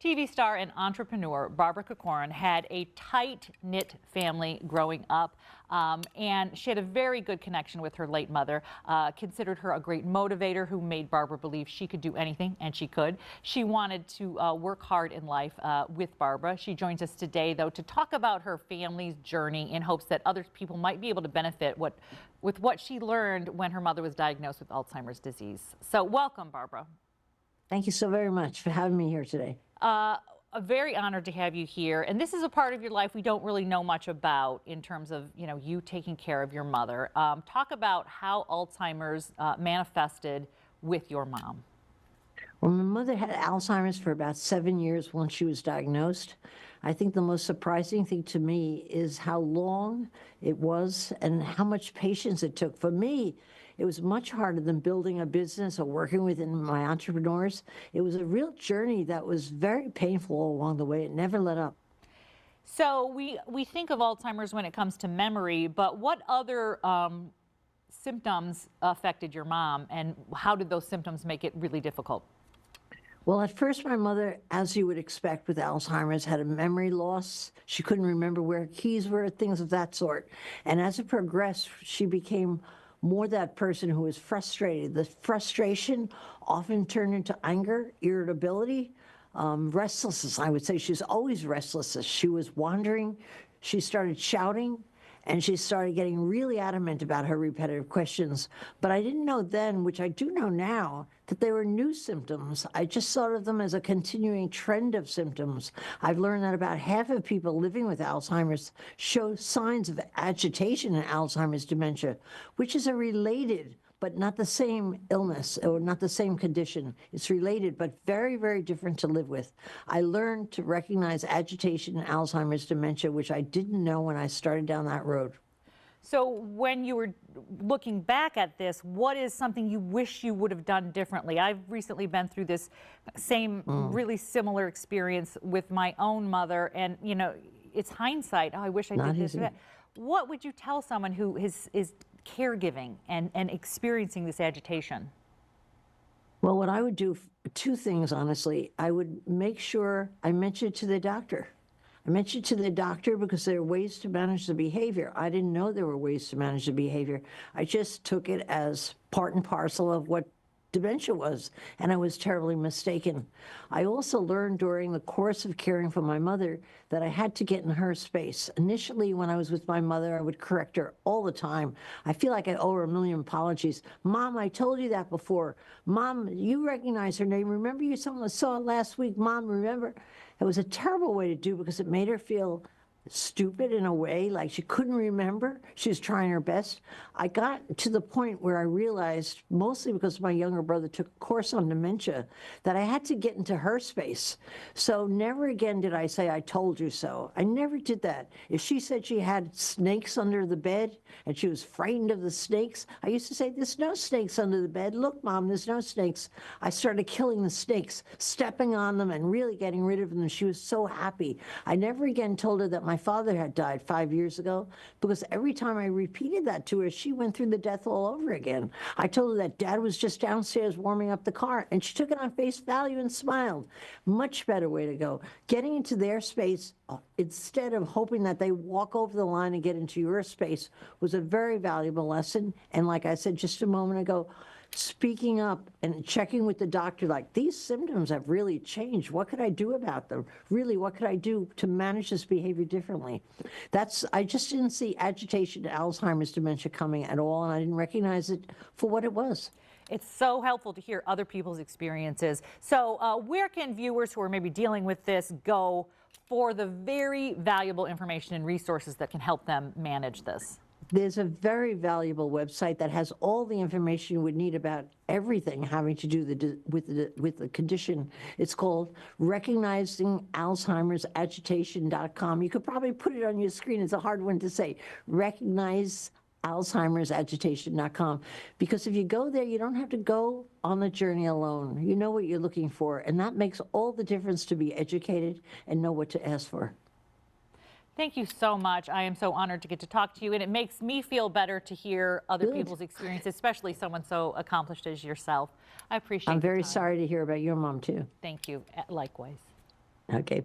TV star and entrepreneur Barbara Corcoran had a tight-knit family growing up, and she had a very good connection with her late mother, considered her a great motivator who made Barbara believe she could do anything, and she could. She wanted to work hard in life with Barbara. She joins us today, though, to talk about her family's journey in hopes that other people might be able to benefit with what she learned when her mother was diagnosed with Alzheimer's disease. So welcome, Barbara. Thank you so very much for having me here today. Very honored to have you here. And this is a part of your life we don't really know much about in terms of, you taking care of your mother. Talk about how Alzheimer's manifested with your mom. Well, my mother had Alzheimer's for about 7 years once she was diagnosed. I think the most surprising thing to me is how long it was and how much patience it took. For me, it was much harder than building a business or working with my entrepreneurs. It was a real journey that was very painful along the way. It never let up. So we think of Alzheimer's when it comes to memory, but what other symptoms affected your mom, and how did those symptoms make it really difficult? Well, at first, my mother, as you would expect with Alzheimer's, had a memory loss. She couldn't remember where her keys were, things of that sort. And as it progressed, she became more that person who was frustrated. The frustration often turned into anger, irritability, restlessness. I would say she was always restless. She was wandering. She started shouting, and she started getting really adamant about her repetitive questions. But I didn't know then, which I do know now, that they were new symptoms. I just thought of them as a continuing trend of symptoms. I've learned that about half of people living with Alzheimer's show signs of agitation in Alzheimer's dementia, which is a related but not the same illness or not the same condition. It's related, but very, very different to live with. I learned to recognize agitation in Alzheimer's dementia, which I didn't know when I started down that road. So when you were looking back at this, what is something you wish you would have done differently? I've recently been through this same really similar experience with my own mother, and it's hindsight. Oh, I wish I did this or that. What would you tell someone who is caregiving and experiencing this agitation? Well, what I would do, two things, honestly. I would make sure I mention it to the doctor. I mentioned to the doctor because there are ways to manage the behavior. I didn't know there were ways to manage the behavior. I just took it as part and parcel of what dementia was, and I was terribly mistaken. I also learned during the course of caring for my mother that I had to get in her space. Initially, when I was with my mother, I would correct her all the time. I feel like I owe her a million apologies. Mom, I told you that before. Mom, you recognize her name. Remember you saw it last week? Mom, remember? It was a terrible way to do because it made her feel stupid in a way, like she couldn't remember. She was trying her best. I got to the point where I realized, mostly because my younger brother took a course on dementia, that I had to get into her space. So never again did I say, I told you so. I never did that. If she said she had snakes under the bed and she was frightened of the snakes, I used to say, there's no snakes under the bed. Look, Mom, there's no snakes. I started killing the snakes, stepping on them and really getting rid of them. She was so happy. I never again told her that my father had died 5 years ago, because every time I repeated that to her, she went through the death all over again. I told her that Dad was just downstairs warming up the car, and she took it on face value and smiled. Much better way to go. Getting into their space instead of hoping that they walk over the line and get into your space was a very valuable lesson. And like I said just a moment ago, speaking up and checking with the doctor, like, these symptoms have really changed. What could I do about them? Really, what could I do to manage this behavior differently? I just didn't see agitation and Alzheimer's dementia coming at all, and I didn't recognize it for what it was. It's so helpful to hear other people's experiences. So where can viewers who are maybe dealing with this go for the very valuable information and resources that can help them manage this? There's a very valuable website that has all the information you would need about everything having to do with the condition. It's called RecognizingAlzheimer'sAgitation.com. You could probably put it on your screen. It's a hard one to say. RecognizingAlzheimer'sAgitation.com. Because if you go there, you don't have to go on the journey alone. You know what you're looking for, and that makes all the difference to be educated and know what to ask for. Thank you so much. I am so honored to get to talk to you, and it makes me feel better to hear other people's experiences, especially someone so accomplished as yourself. I appreciate it. I'm very sorry to hear about your mom, too. Thank you. Likewise. Okay.